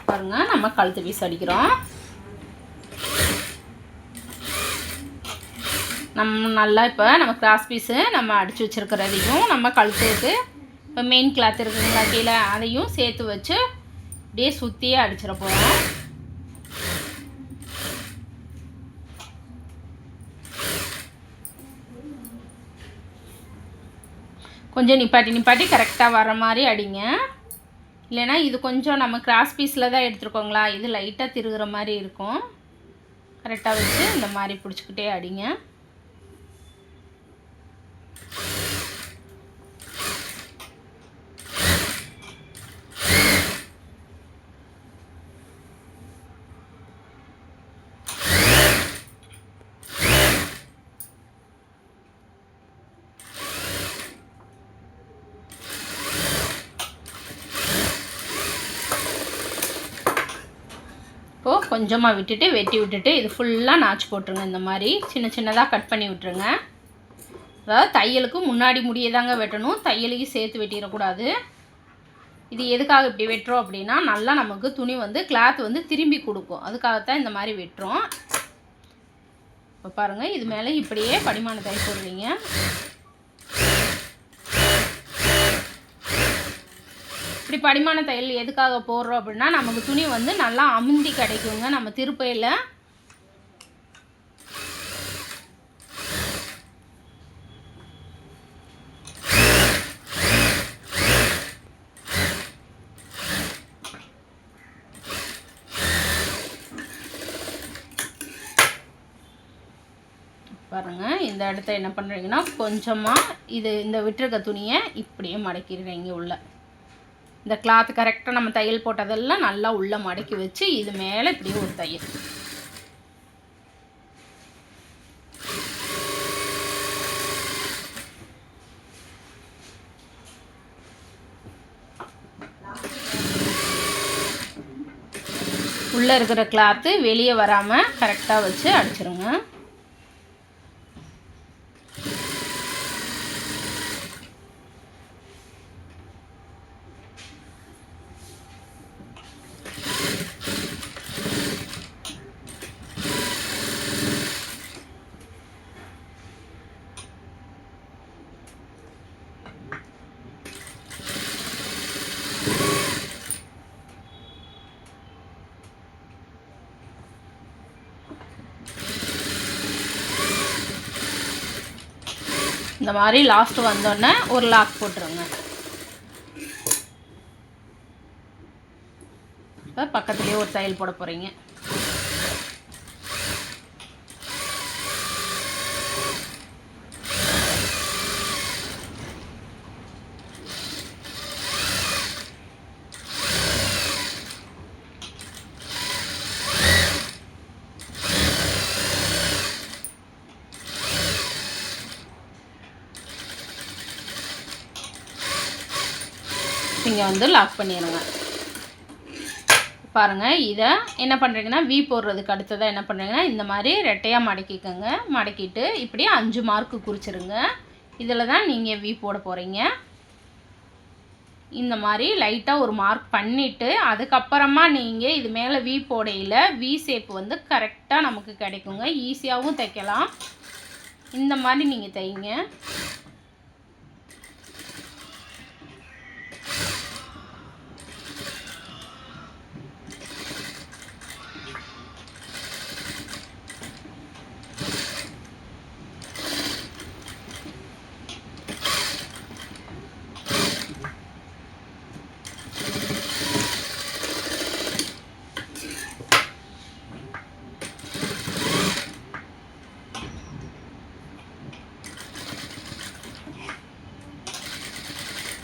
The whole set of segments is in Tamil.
பாருங்க, நம்ம கழுத்து பீஸ் அடிக்கிறோம். நம்ம நல்லா இப்போ நம்ம கிராஸ் பீஸு நம்ம அடித்து வச்சுருக்கிறதையும் நம்ம கழுத்துக்கு இப்போ மெயின் கிளாத் இருக்குங்களா கீழே, அதையும் சேர்த்து வச்சு அப்படியே சுற்றியே அடிச்சிட போகிறோம். கொஞ்சம் நிப்பாட்டி கரெக்டாக வர மாதிரி அடிங்க. இல்லைனா இது கொஞ்சம் நம்ம கிராஸ் பீஸில் தான் எடுத்துருக்கோங்களா, இது லைட்டாக திருகிற மாதிரி இருக்கும். கரெக்டாக வச்சு இந்த மாதிரி பிடிச்சிக்கிட்டே அடிங்க. இப்போது கொஞ்சமாக விட்டுட்டு வெட்டி விட்டுட்டு இது ஃபுல்லாக நாச்சு போட்டுருங்க. இந்த மாதிரி சின்ன சின்னதாக கட் பண்ணி விட்டுருங்க. அதாவது தையலுக்கு முன்னாடி முடியை தாங்க வெட்டணும், தையலுக்கு சேர்த்து வெட்டிடக்கூடாது. இது எதுக்காக இப்படி வெட்டுறோம் அப்படின்னா, நல்லா நமக்கு துணி வந்து கிளாத் வந்து திரும்பி கொடுக்கும், அதுக்காகத்தான் இந்த மாதிரி வெட்டுறோம். இப்போ பாருங்கள், இது மேலே இப்படியே படிமான தையல் போடுவீங்க. இப்படி படிமான தையல் எதுக்காக போடுறோம் அப்படின்னா, நமக்கு துணி வந்து நல்லா அமுந்தி கிடைக்குங்க நம்ம திருப்பையில். பாருங்கள், இந்த இடத்த என்ன பண்ணுறீங்கன்னா, கொஞ்சமாக இந்த விட்டுருக்க துணியை இப்படியே மடக்கிடுறீங்க உள்ள. இந்த கிளாத் கரெக்டாக நம்ம தையல் போட்டதெல்லாம் நல்லா உள்ளே மடக்கி வச்சு இது மேலே இப்படியே ஒரு தையல். உள்ளே இருக்கிற கிளாத்து வெளியே வராமல் கரெக்டாக வச்சு அடிச்சிருங்க. இந்த மாதிரி லாஸ்ட்டு வந்தோடனே ஒரு லாக் போட்டுருங்க. இப்போ பக்கத்துலேயே ஒரு தையல் போட போகிறீங்க. இங்கே வந்து லாக் பண்ணிடுங்க. பாருங்கள், இதை என்ன பண்ணுறீங்கன்னா, வி போடுறதுக்கு அடுத்ததாக என்ன பண்ணுறீங்கன்னா, இந்த மாதிரி ரெட்டையாக மடக்கிக்கோங்க. மடக்கிட்டு இப்படி 5 மார்க்கு குறிச்சிருங்க. இதில் தான் நீங்கள் வி போட போகிறீங்க. இந்த மாதிரி லைட்டாக ஒரு மார்க் பண்ணிவிட்டு அதுக்கப்புறமா நீங்கள் இது மேலே வி போடையில் வி ஷேப் வந்து கரெக்டாக நமக்கு கிடைக்குங்க. ஈஸியாகவும் தைக்கலாம். இந்த மாதிரி நீங்கள் தைங்க.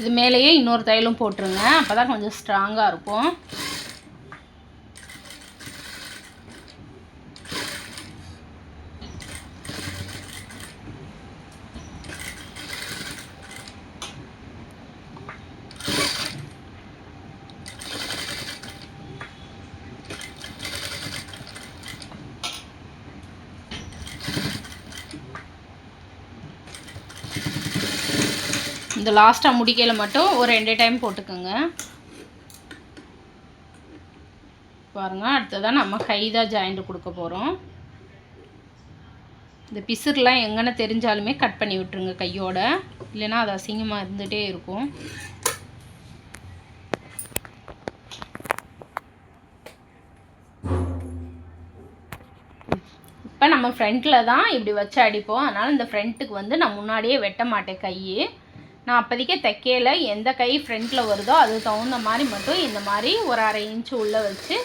இது மேலேயே இன்னொரு தையலும் போட்டுருங்க, அப்போ தான் கொஞ்சம் ஸ்ட்ராங்காக இருக்கும். இந்த லாஸ்ட்டாக முடிக்கையில் மட்டும் ஒரு 2 டைம் போட்டுக்கோங்க. பாருங்கள், அடுத்ததான் நம்ம கை தான் ஜாயிண்ட் கொடுக்க போகிறோம். இந்த பிசுறுலாம் எங்கன்னா தெரிஞ்சாலுமே கட் பண்ணி விட்டுருங்க கையோட, இல்லைன்னா அது அசிங்கமாக இருந்துகிட்டே இருக்கும். இப்போ நம்ம ஃப்ரண்ட்டில் தான் இப்படி வச்சு அடிப்போம். அதனால் இந்த ஃப்ரண்ட்டுக்கு வந்து நான் முன்னாடியே வெட்ட மாட்டேன் கை. நான் அப்போதைக்கே தைக்கையில் எந்த கை ஃப்ரண்ட்டில் வருதோ அது தகுந்த மாதிரி மட்டும் இந்த மாதிரி ஒரு 1/2 இன்ச்சு உள்ளே வச்சு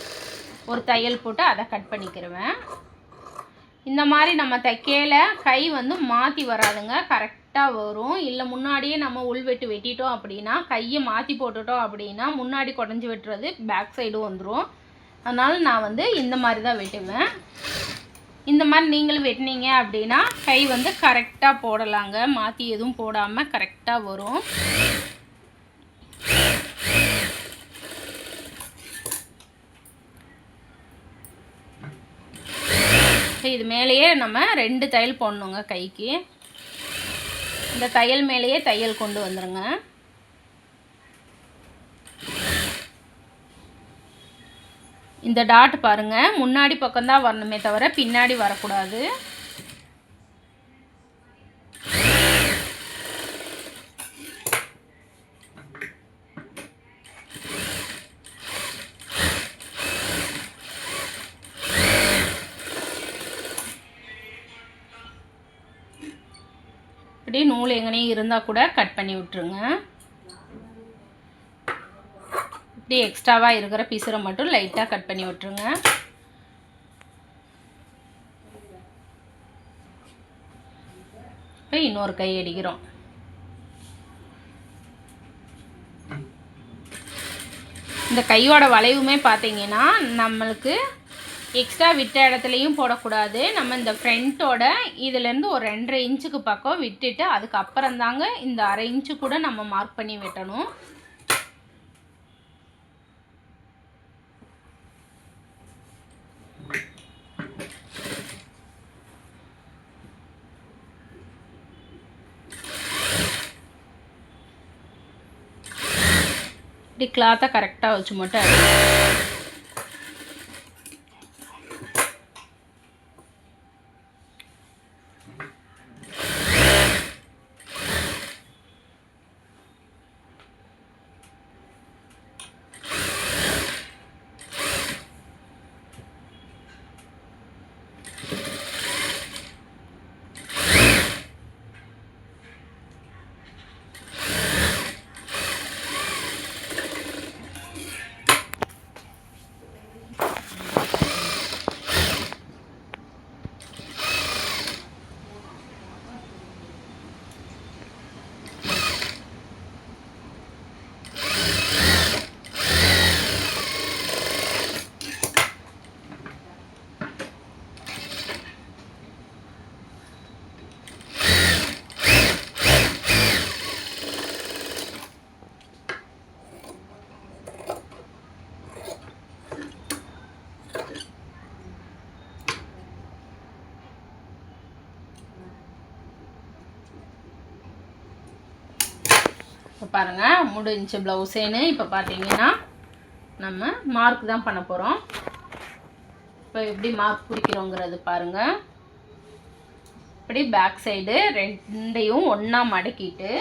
ஒரு தையல் போட்டு அதை கட் பண்ணிக்கிடுவேன். இந்த மாதிரி நம்ம தைக்கையில் கை வந்து மாற்றி வராதுங்க, கரெக்டாக வரும். இல்லை முன்னாடியே நம்ம உள்வெட்டு வெட்டிட்டோம் அப்படின்னா, கையை மாற்றி போட்டுட்டோம் அப்படின்னா முன்னாடி குடஞ்சி வெட்டுறது பேக் சைடும் வந்துடும். அதனால் நான் வந்து இந்த மாதிரி தான் வெட்டுவேன். இந்த மாதிரி நீங்களும் வெட்டினீங்க அப்படின்னா கை வந்து கரெக்டாக போடலாங்க, மாற்றி எதுவும் போடாமல் கரெக்டாக வரும். இது மேலேயே நம்ம 2 தையல் போடணுங்க கைக்கு. இந்த தையல் மேலேயே தையல் கொண்டு வந்துடுங்க. இந்த டாட் பாருங்கள், முன்னாடி பக்கம்தான் வரணுமே தவிர பின்னாடி வரக்கூடாது. இப்படி நூல் எங்கனையும் இருந்தால் கூட கட் பண்ணி விட்டுருங்க. இப்படி எக்ஸ்ட்ராவாக இருக்கிற பீஸரை மட்டும் லைட்டாக கட் பண்ணி விட்டுருங்க. இப்போ இன்னொரு கை அடிக்கிறோம். இந்த கையோட வளைவுமே பார்த்தீங்கன்னா நம்மளுக்கு எக்ஸ்ட்ரா விட்ட இடத்துலையும் போடக்கூடாது. நம்ம இந்த ஃப்ரண்ட்டோட இதுலேருந்து ஒரு 2.5 இன்ச்சுக்கு பக்கம் விட்டுட்டு அதுக்கப்புறம் தாங்க இந்த 1/2 இன்ச்சு கூட நம்ம மார்க் பண்ணி வெட்டணும். இப்படி கிளாத்தை கரெக்டாக வச்சு மட்டும் இப்போ பாருங்கள் முடிஞ்ச ப்ளவுஸேன்னு. இப்போ பார்த்தீங்கன்னா நம்ம மார்க் தான் பண்ண போகிறோம். இப்போ எப்படி மார்க் பிடிக்கிறோங்கிறது பாருங்கள். இப்படி பேக் சைடு 2யும் ஒன்றா மடக்கிட்டு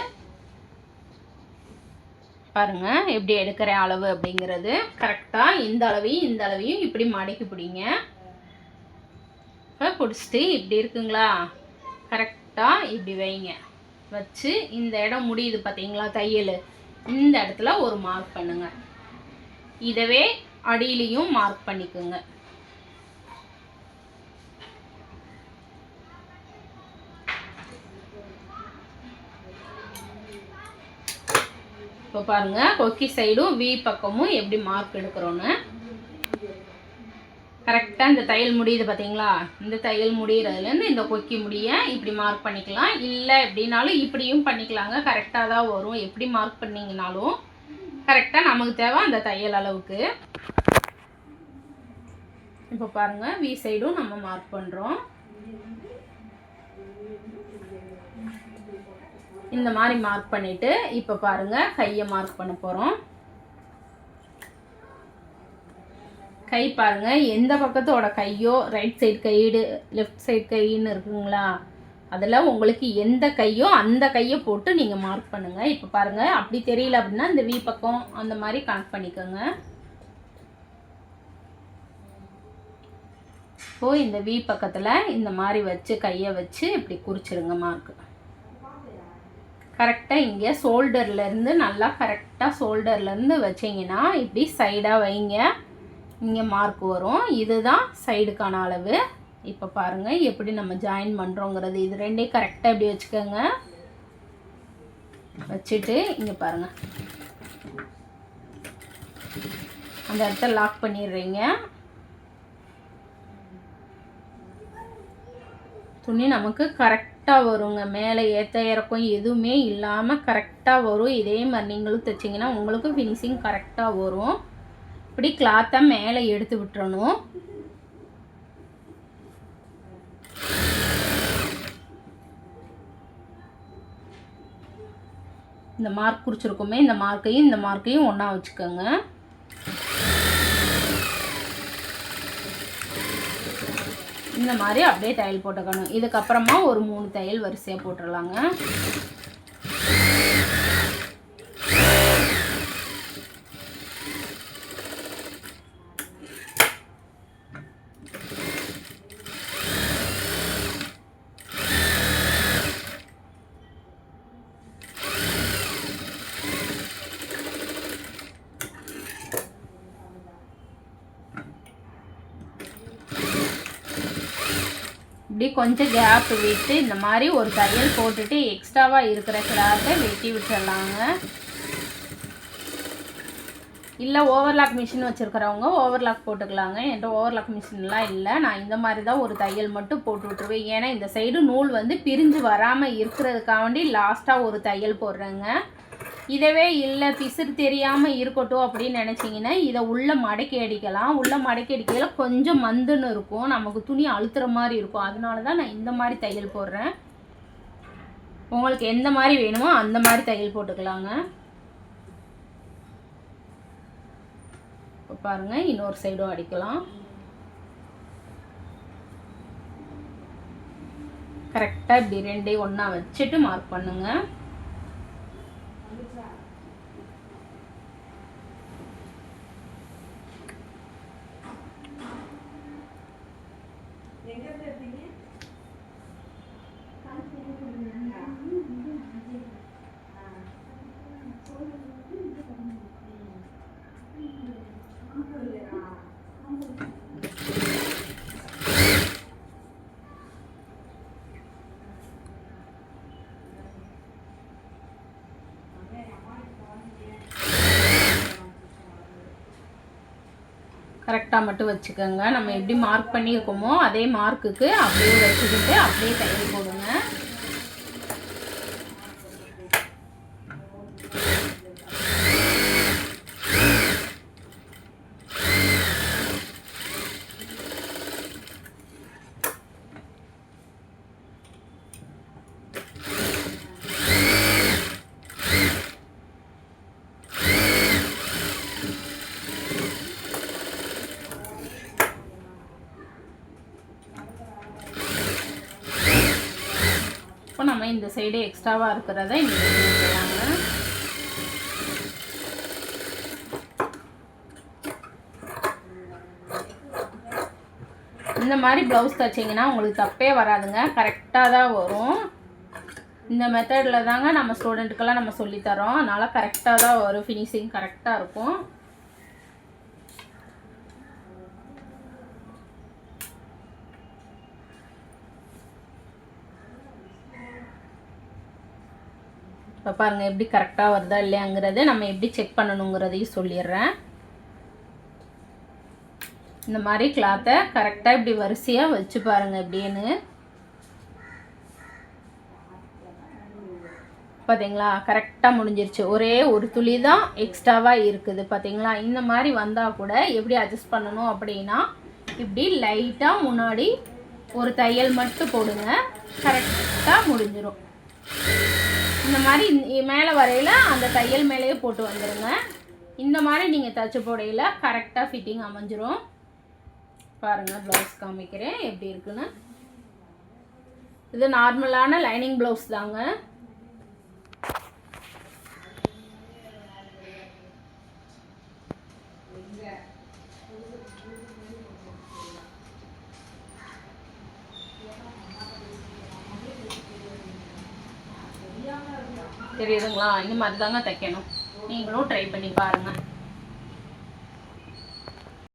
பாருங்கள் எப்படி எடுக்கிற அளவு அப்படிங்கிறது கரெக்டாக இந்த அளவையும் இப்படி மடக்கி பிடிங்க. இப்போ பிடிச்சிட்டு இப்படி இருக்குங்களா, கரெக்டாக இப்படி வைங்க. வச்சு இந்த இடம் முடியுது பார்த்தீங்களா தையல், இந்த இடத்துல ஒரு மார்க் பண்ணுங்க. இதவே அடியிலையும் மார்க் பண்ணிக்கோங்க. இப்போ பாருங்க கொக்கி சைடும் வி பக்கமும் எப்படி மார்க் எடுக்கிறோன்னு. கரெக்டாக இந்த தையல் முடியுது பார்த்தீங்களா, இந்த தையல் முடிகிறதுலேருந்து இந்த கொக்கி முடிய இப்படி மார்க் பண்ணிக்கலாம். இல்லை எப்படின்னாலும் இப்படியும் பண்ணிக்கலாங்க, கரெக்டாக தான் வரும். எப்படி மார்க் பண்ணிங்கனாலும் கரெக்டாக நமக்கு தேவை அந்த தையல் அளவுக்கு. இப்போ பாருங்கள் வி சைடும் நம்ம மார்க் பண்ணுறோம். இந்த மாதிரி மார்க் பண்ணிவிட்டு இப்போ பாருங்கள் கையை மார்க் பண்ண போகிறோம். கை பாருங்கள், எந்த பக்கத்தோட கையோ ரைட் சைடு கை லெஃப்ட் சைடு கைன்னு இருக்குங்களா, அதில் உங்களுக்கு எந்த கையோ அந்த கையை போட்டு நீங்கள் மார்க் பண்ணுங்கள். இப்போ பாருங்கள், அப்படி தெரியல அப்படின்னா இந்த வி பக்கம் அந்த மாதிரி கனெக்ட் பண்ணிக்கோங்க. இப்போது இந்த வி பக்கத்தில் இந்த மாதிரி வச்சு கையை வச்சு இப்படி குறிச்சிருங்க மார்க்கு. கரெக்டாக இங்கே ஷோல்டர்லேருந்து நல்லா கரெக்டாக ஷோல்டர்லேருந்து வச்சிங்கன்னா இப்படி சைடாக வைங்க, இங்கே மார்க் வரும். இதுதான் சைடுக்கான அளவு. இப்போ பாருங்கள் எப்படி நம்ம ஜாயின் பண்ணுறோங்கிறது. இது ரெண்டையும் கரெக்டாக இப்படி வச்சுக்கோங்க. வச்சுட்டு இங்கே பாருங்கள், அந்த இடத்த லாக் பண்ணிடுறீங்க. துணி நமக்கு கரெக்டாக வருங்க, மேலே ஏற்ற இறக்கம் எதுவுமே இல்லாமல் கரெக்டாக வரும். இதே மாதிரி நீங்களும் தைச்சிங்கன்னா உங்களுக்கு ஃபினிஷிங் கரெக்டாக வரும். இப்படி கிளாத்தை மேலே எடுத்து விட்டுறணும். இந்த மார்க் குறிச்சிருக்கோமே, இந்த மார்க்கையும் ஒன்றா வச்சுக்கோங்க. இந்த மாதிரி அப்படியே தையல் போட்டுக்கணும். இதுக்கப்புறமா ஒரு 3 தையல் வரிசையாக போட்டுடலாங்க. இப்படி கொஞ்சம் கேப் விட்டு இந்த மாதிரி ஒரு தையல் போட்டுட்டு எக்ஸ்ட்ராவாக இருக்கிற கிளாத்தை வெட்டி விட்டுடலாங்க. இல்லை ஓவர்லாக் மிஷின் வச்சுருக்கிறவங்க ஓவர்லாக் போட்டுக்கலாங்க. என்கிட்ட ஓவர்லாக் மிஷின்லாம் இல்லை. நான் இந்த மாதிரி தான் ஒரு தையல் மட்டும் போட்டு விட்டுருவேன். ஏன்னா இந்த சைடு நூல் வந்து பிரிஞ்சு வராமல் இருக்கிறதுக்காண்டி லாஸ்ட்டாக ஒரு தையல் போடுறேங்க. இதவே இல்லை பிசுறு தெரியாமல் இருக்கட்டும் அப்படின்னு நினச்சிங்கன்னா இதை உள்ளே மடக்கி அடிக்கலாம். உள்ளே மடக்கி அடிக்கல கொஞ்சம் மந்துன்னு இருக்கும், நமக்கு துணி அழுத்துற மாதிரி இருக்கும். அதனால தான் நான் இந்த மாதிரி தையல் போடுறேன். உங்களுக்கு எந்த மாதிரி வேணுமோ அந்த மாதிரி தையல் போட்டுக்கலாங்க. இப்போ பாருங்கள், இன்னொரு சைடும் அடிக்கலாம். கரெக்டாக இப்படி ரெண்டையும் ஒன்றா வச்சுட்டு மார்க் பண்ணுங்கள். கரெக்டாக மட்டும் வச்சுக்கோங்க. நம்ம எப்படி மார்க் பண்ணியிருக்கோமோ அதே மார்க்குக்கு அப்படியே வச்சுக்கிட்டு அப்படியே தையல் போடுங்க. இப்போ நம்ம இந்த சைடு எக்ஸ்ட்ராவாக இருக்கிறத இங்கே வச்சுக்கலாங்க. இந்த மாதிரி ப்ளவுஸ் தைச்சிங்கன்னா உங்களுக்கு தப்பே வராதுங்க, கரெக்டாக தான் வரும். இந்த மெத்தடில் தாங்க நம்ம ஸ்டூடெண்ட்டுக்கெல்லாம் நம்ம சொல்லித்தரோம். அதனால் கரெக்டாக தான் வரும், ஃபினிஷிங் கரெக்டாக இருக்கும். இப்போ பாருங்கள் எப்படி கரெக்டாக வருதா இல்லையாங்கிறத நம்ம எப்படி செக் பண்ணணுங்கிறதையும் சொல்லிடுறேன். இந்த மாதிரி கிளாத்தை கரெக்டாக இப்படி வரிசையாக வச்சு பாருங்கள் எப்படின்னு. பார்த்தீங்களா, கரெக்டாக முடிஞ்சிருச்சு. ஒரே ஒரு துளி தான் எக்ஸ்ட்ராவாக இருக்குது பார்த்தீங்களா. இந்த மாதிரி வந்தால் கூட எப்படி அட்ஜஸ்ட் பண்ணணும் அப்படின்னா இப்படி லைட்டாக முன்னாடி ஒரு தையல் மட்டும் போடுங்க, கரெக்டாக முடிஞ்சிடும். இந்த மாதிரி மேலே வரையில் அந்த தையல் மேலேயே போட்டு வந்துடுங்க. இந்த மாதிரி நீங்கள் தச்சு போடையில் கரெக்டாக ஃபிட்டிங் அமைஞ்சிரும். பாருங்கள், ப்ளவுஸ் காமிக்கிறேன் எப்படி இருக்குன்னு. இது நார்மலான லைனிங் ப்ளவுஸ் தாங்க. தெரியுதுங்களா? இந்த மாதிரி தாங்க தைக்கணும். நீங்களும் ட்ரை பண்ணி பாருங்கள்.